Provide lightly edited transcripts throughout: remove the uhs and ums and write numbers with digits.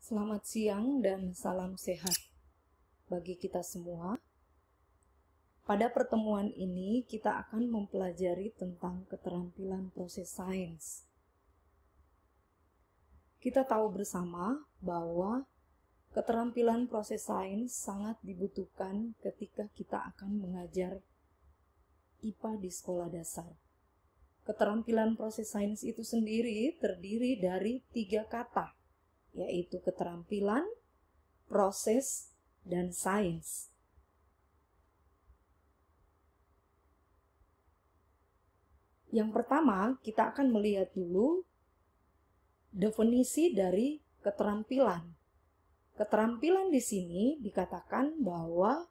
Selamat siang dan salam sehat bagi kita semua. Pada pertemuan ini kita akan mempelajari tentang keterampilan proses sains. Kita tahu bersama bahwa keterampilan proses sains sangat dibutuhkan ketika kita akan mengajar IPA di sekolah dasar. Keterampilan proses sains itu sendiri terdiri dari 3 kata, yaitu keterampilan, proses, dan sains. Yang pertama, kita akan melihat dulu definisi dari keterampilan. Keterampilan di sini dikatakan bahwa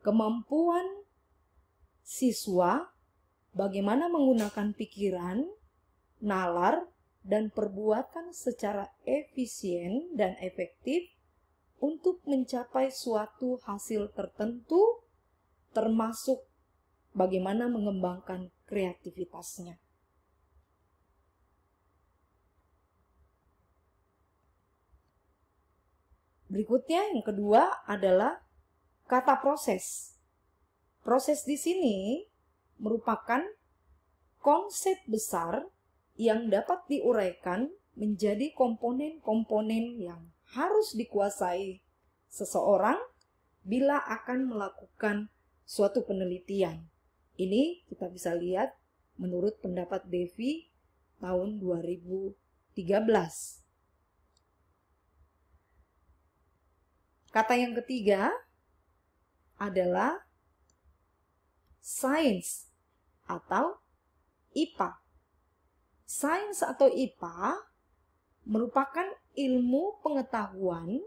kemampuan siswa bagaimana menggunakan pikiran, nalar, dan perbuatan secara efisien dan efektif untuk mencapai suatu hasil tertentu, termasuk bagaimana mengembangkan kreativitasnya. Berikutnya yang kedua adalah kata proses. Proses di sini merupakan konsep besar yang dapat diuraikan menjadi komponen-komponen yang harus dikuasai seseorang bila akan melakukan suatu penelitian. Ini kita bisa lihat menurut pendapat Devi tahun 2013. Kata yang ketiga adalah sains atau IPA. Sains atau IPA merupakan ilmu pengetahuan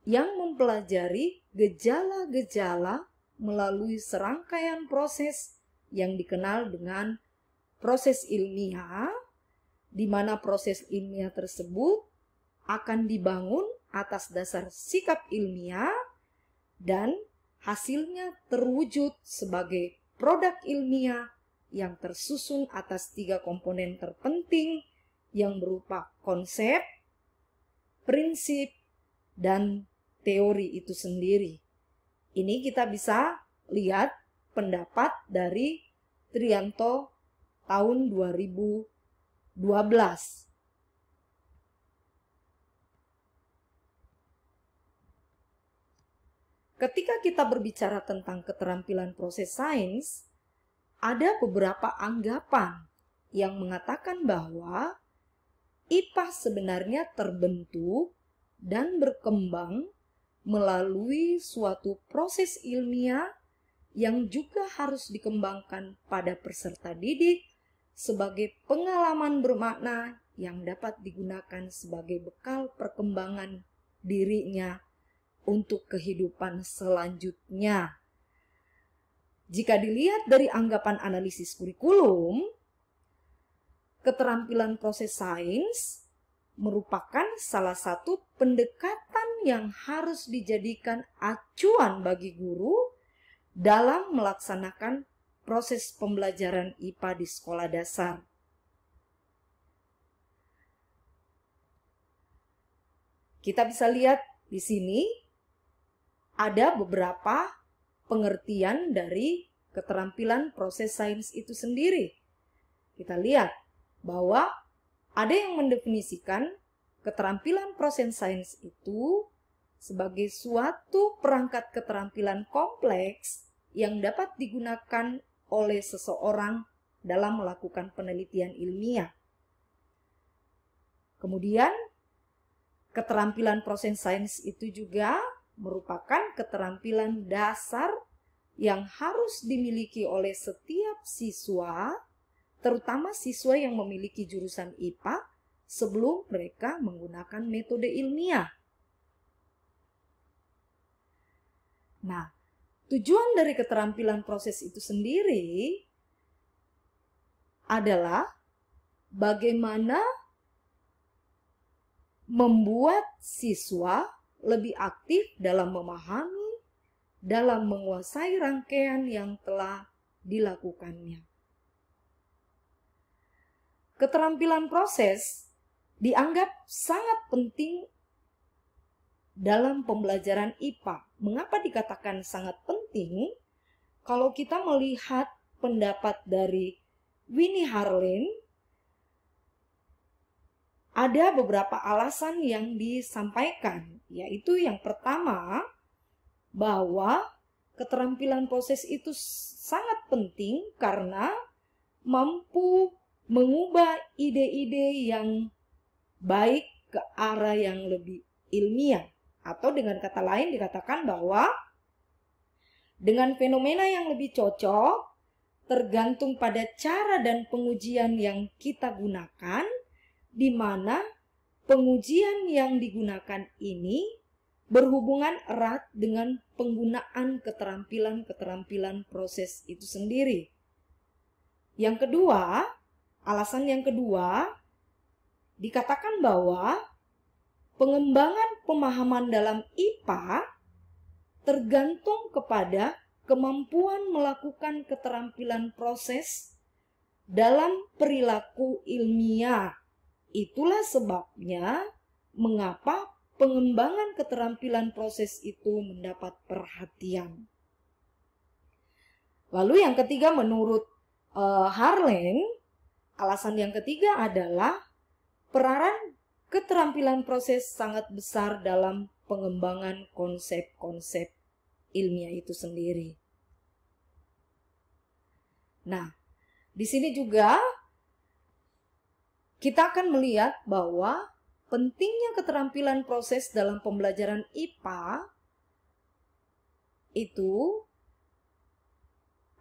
yang mempelajari gejala-gejala melalui serangkaian proses yang dikenal dengan proses ilmiah, di mana proses ilmiah tersebut akan dibangun atas dasar sikap ilmiah dan hasilnya terwujud sebagai produk ilmiah yang tersusun atas 3 komponen terpenting yang berupa konsep, prinsip, dan teori itu sendiri. Ini kita bisa lihat pendapat dari Trianto tahun 2012. Ketika kita berbicara tentang keterampilan proses sains, ada beberapa anggapan yang mengatakan bahwa IPA sebenarnya terbentuk dan berkembang melalui suatu proses ilmiah yang juga harus dikembangkan pada peserta didik sebagai pengalaman bermakna yang dapat digunakan sebagai bekal perkembangan dirinya untuk kehidupan selanjutnya. Jika dilihat dari anggapan analisis kurikulum, keterampilan proses sains merupakan salah satu pendekatan yang harus dijadikan acuan bagi guru dalam melaksanakan proses pembelajaran IPA di sekolah dasar. Kita bisa lihat di sini ada beberapa pengertian dari keterampilan proses sains itu sendiri. Kita lihat bahwa ada yang mendefinisikan keterampilan proses sains itu sebagai suatu perangkat keterampilan kompleks yang dapat digunakan oleh seseorang dalam melakukan penelitian ilmiah. Kemudian, keterampilan proses sains itu juga merupakan keterampilan dasar yang harus dimiliki oleh setiap siswa, terutama siswa yang memiliki jurusan IPA, sebelum mereka menggunakan metode ilmiah. Nah, tujuan dari keterampilan proses itu sendiri adalah bagaimana membuat siswa lebih aktif dalam memahami, dalam menguasai rangkaian yang telah dilakukannya. Keterampilan proses dianggap sangat penting dalam pembelajaran IPA. Mengapa dikatakan sangat penting? Kalau kita melihat pendapat dari Winnie Harlan, ada beberapa alasan yang disampaikan, yaitu yang pertama, bahwa keterampilan proses itu sangat penting karena mampu mengubah ide-ide yang baik ke arah yang lebih ilmiah. Atau dengan kata lain dikatakan bahwa dengan fenomena yang lebih cocok, tergantung pada cara dan pengujian yang kita gunakan, di mana pengujian yang digunakan ini berhubungan erat dengan penggunaan keterampilan-keterampilan proses itu sendiri. Yang kedua, alasan yang kedua, dikatakan bahwa pengembangan pemahaman dalam IPA tergantung kepada kemampuan melakukan keterampilan proses dalam perilaku ilmiah. Itulah sebabnya mengapa pengembangan keterampilan proses itu mendapat perhatian. Lalu yang ketiga, menurut Harlan, alasan yang ketiga adalah peranan keterampilan proses sangat besar dalam pengembangan konsep-konsep ilmiah itu sendiri. Nah, di sini juga kita akan melihat bahwa pentingnya keterampilan proses dalam pembelajaran IPA itu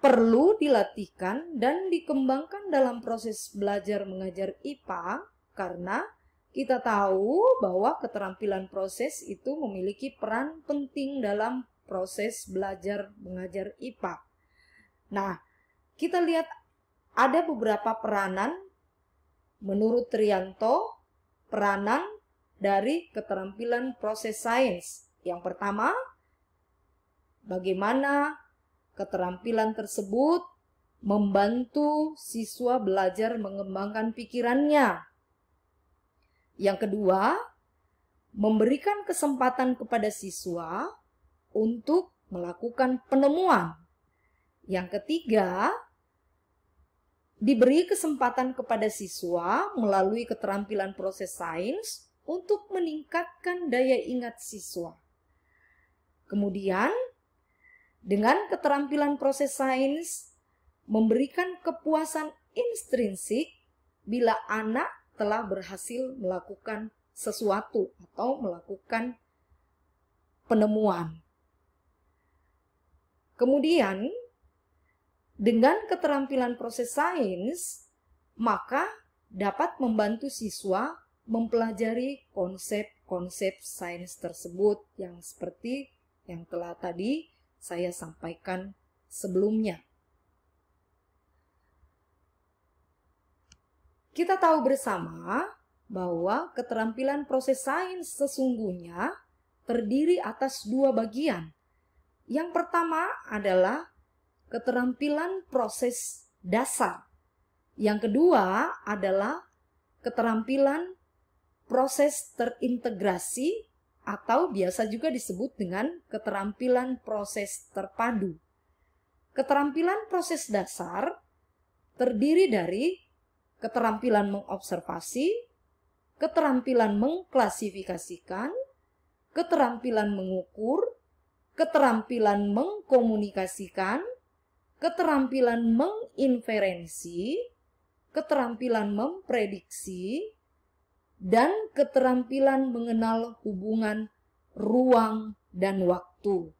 perlu dilatihkan dan dikembangkan dalam proses belajar mengajar IPA, karena kita tahu bahwa keterampilan proses itu memiliki peran penting dalam proses belajar mengajar IPA. Nah, kita lihat ada beberapa peranan menurut Trianto, peranan dari keterampilan proses sains. Yang pertama, bagaimana keterampilan tersebut membantu siswa belajar mengembangkan pikirannya. Yang kedua, memberikan kesempatan kepada siswa untuk melakukan penemuan. Yang ketiga, diberi kesempatan kepada siswa melalui keterampilan proses sains untuk meningkatkan daya ingat siswa. Kemudian, dengan keterampilan proses sains memberikan kepuasan intrinsik bila anak telah berhasil melakukan sesuatu atau melakukan penemuan. Kemudian, dengan keterampilan proses sains, maka dapat membantu siswa mempelajari konsep-konsep sains tersebut yang seperti yang telah tadi saya sampaikan sebelumnya. Kita tahu bersama bahwa keterampilan proses sains sesungguhnya terdiri atas dua bagian. Yang pertama adalah keterampilan proses dasar. Yang kedua adalah keterampilan proses terintegrasi atau biasa juga disebut dengan keterampilan proses terpadu. Keterampilan proses dasar terdiri dari keterampilan mengobservasi, keterampilan mengklasifikasikan, keterampilan mengukur, keterampilan mengkomunikasikan, keterampilan menginferensi, keterampilan memprediksi, dan keterampilan mengenal hubungan ruang dan waktu.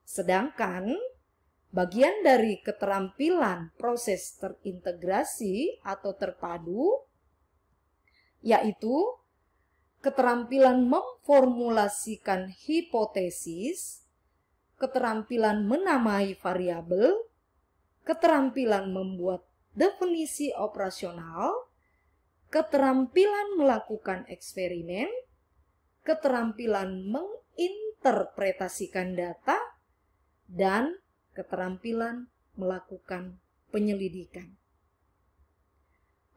Sedangkan bagian dari keterampilan proses terintegrasi atau terpadu yaitu keterampilan memformulasikan hipotesis, keterampilan menamai variabel, keterampilan membuat definisi operasional, keterampilan melakukan eksperimen, keterampilan menginterpretasikan data, dan keterampilan melakukan penyelidikan.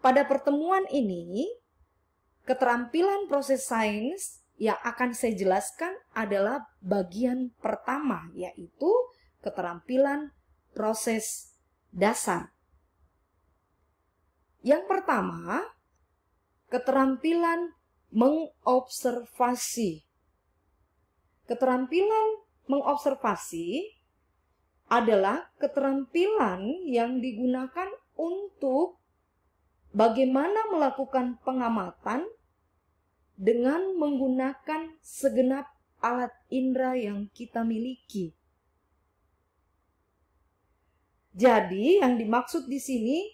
Pada pertemuan ini, keterampilan proses sains yang akan saya jelaskan adalah bagian pertama, yaitu keterampilan proses dasar. Yang pertama, keterampilan mengobservasi. Keterampilan mengobservasi adalah keterampilan yang digunakan untuk bagaimana melakukan pengamatan dengan menggunakan segenap alat indera yang kita miliki. Jadi, yang dimaksud di sini,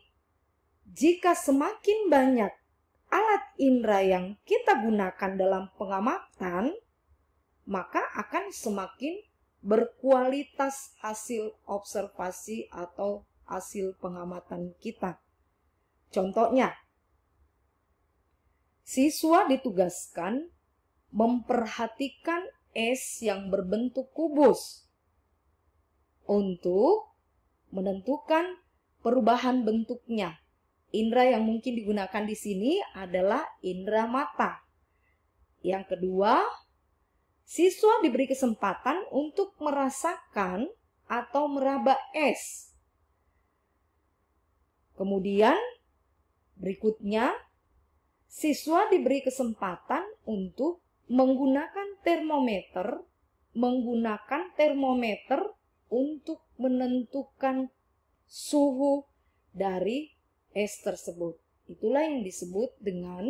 jika semakin banyak alat indera yang kita gunakan dalam pengamatan, maka akan semakin berkualitas hasil observasi atau hasil pengamatan kita. Contohnya, siswa ditugaskan memperhatikan es yang berbentuk kubus untuk menentukan perubahan bentuknya. Indera yang mungkin digunakan di sini adalah indera mata. Yang kedua, siswa diberi kesempatan untuk merasakan atau meraba es. Kemudian, berikutnya, siswa diberi kesempatan untuk menggunakan termometer untuk menentukan suhu dari es tersebut. Itulah yang disebut dengan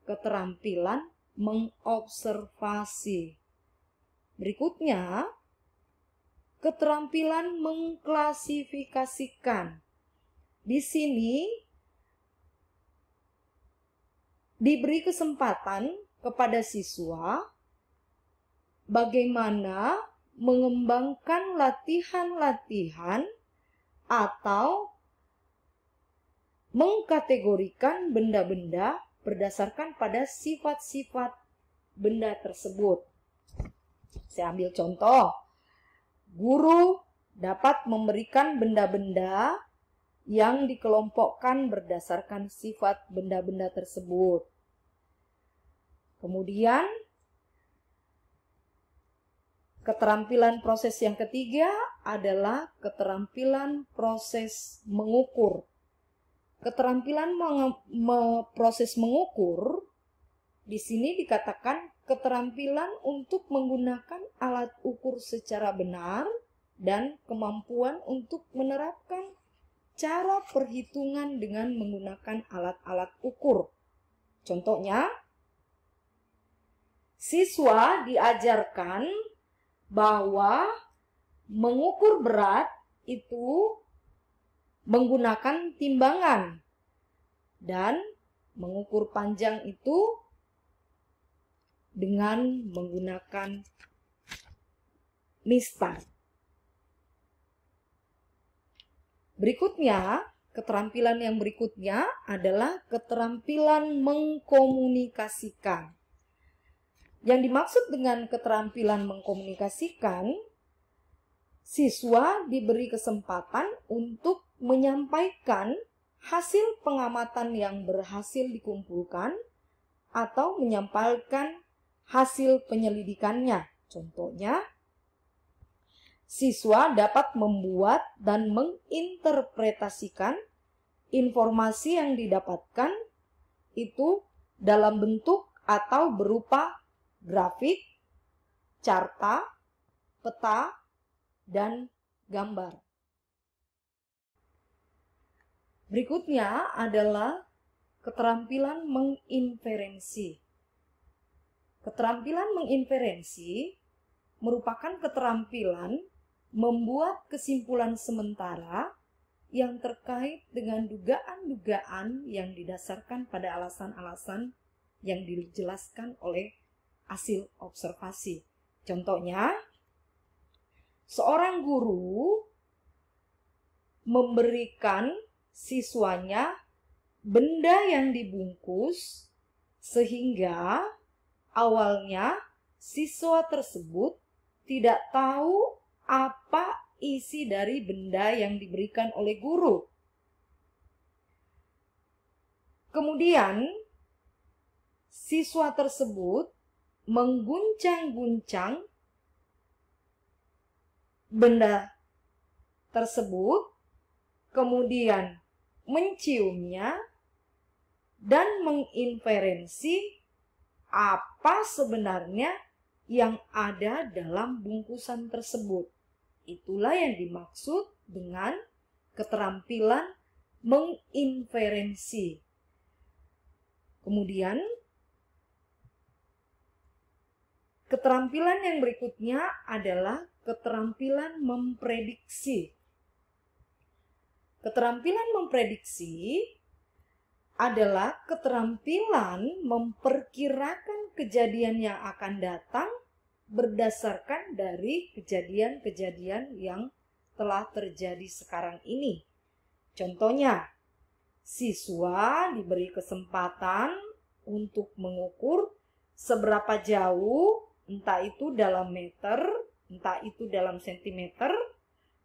keterampilan mengobservasi. Berikutnya, keterampilan mengklasifikasikan. Di sini diberi kesempatan kepada siswa bagaimana mengembangkan latihan-latihan atau mengkategorikan benda-benda berdasarkan pada sifat-sifat benda tersebut. Saya ambil contoh. Guru dapat memberikan benda-benda yang dikelompokkan berdasarkan sifat benda-benda tersebut. Kemudian, keterampilan proses yang ketiga adalah keterampilan proses mengukur. Keterampilan proses mengukur di sini dikatakan keterampilan untuk menggunakan alat ukur secara benar dan kemampuan untuk menerapkan cara perhitungan dengan menggunakan alat-alat ukur. Contohnya, siswa diajarkan bahwa mengukur berat itu menggunakan timbangan dan mengukur panjang itu dengan menggunakan mistar. Berikutnya, keterampilan yang berikutnya adalah keterampilan mengkomunikasikan. Yang dimaksud dengan keterampilan mengkomunikasikan, siswa diberi kesempatan untuk menyampaikan hasil pengamatan yang berhasil dikumpulkan atau menyampaikan hasil penyelidikannya. Contohnya, siswa dapat membuat dan menginterpretasikan informasi yang didapatkan itu dalam bentuk atau berupa grafik, carta, peta, dan gambar. Berikutnya adalah keterampilan menginferensi. Keterampilan menginferensi merupakan keterampilan membuat kesimpulan sementara yang terkait dengan dugaan-dugaan yang didasarkan pada alasan-alasan yang dijelaskan oleh hasil observasi. Contohnya, seorang guru memberikan siswanya benda yang dibungkus sehingga awalnya siswa tersebut tidak tahu apa isi dari benda yang diberikan oleh guru. Kemudian, siswa tersebut mengguncang-guncang benda tersebut, kemudian menciumnya dan menginferensi apa sebenarnya yang ada dalam bungkusan tersebut. Itulah yang dimaksud dengan keterampilan menginferensi. Kemudian, keterampilan yang berikutnya adalah keterampilan memprediksi. Keterampilan memprediksi adalah keterampilan memperkirakan kejadian yang akan datang berdasarkan dari kejadian-kejadian yang telah terjadi sekarang ini. Contohnya, siswa diberi kesempatan untuk mengukur seberapa jauh, entah itu dalam meter, entah itu dalam sentimeter,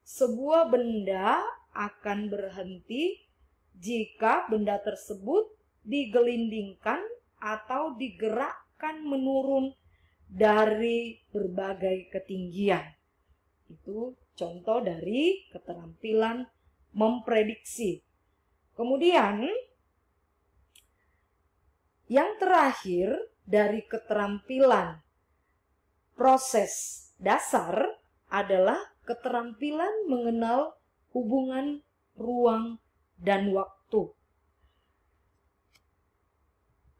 sebuah benda akan berhenti jika benda tersebut digelindingkan atau digerakkan menurun dari berbagai ketinggian. Itu contoh dari keterampilan memprediksi. Kemudian, yang terakhir dari keterampilan proses dasar adalah keterampilan mengenal hubungan ruang dan waktu.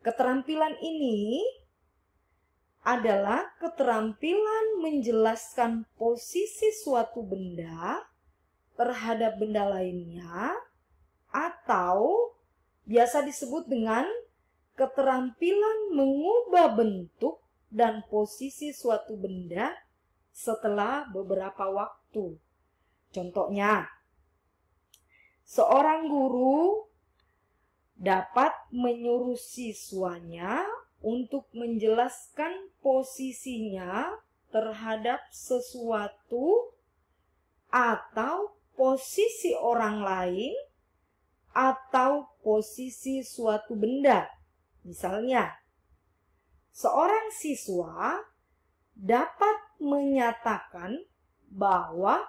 Keterampilan ini adalah keterampilan menjelaskan posisi suatu benda terhadap benda lainnya, atau biasa disebut dengan keterampilan mengubah bentuk dan posisi suatu benda setelah beberapa waktu. Contohnya, seorang guru dapat menyuruh siswanya untuk menjelaskan posisinya terhadap sesuatu atau posisi orang lain atau posisi suatu benda. Misalnya, seorang siswa dapat menyatakan bahwa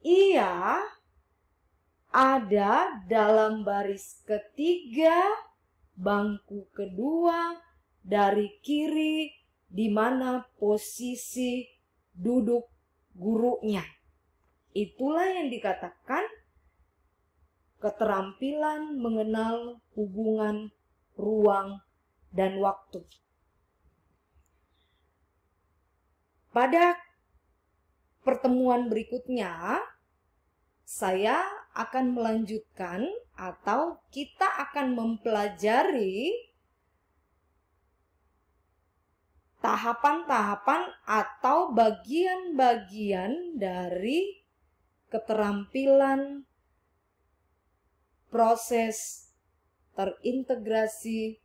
ia ada dalam baris ketiga, bangku kedua dari kiri, di mana posisi duduk gurunya. Itulah yang dikatakan keterampilan mengenal hubungan ruang dan waktu. Pada pertemuan berikutnya, saya akan melanjutkan atau kita akan mempelajari tahapan-tahapan atau bagian-bagian dari keterampilan proses terintegrasi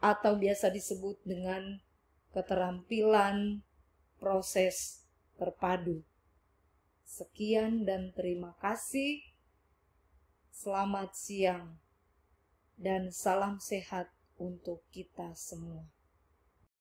atau biasa disebut dengan keterampilan proses terpadu. Sekian dan terima kasih. Selamat siang dan salam sehat untuk kita semua.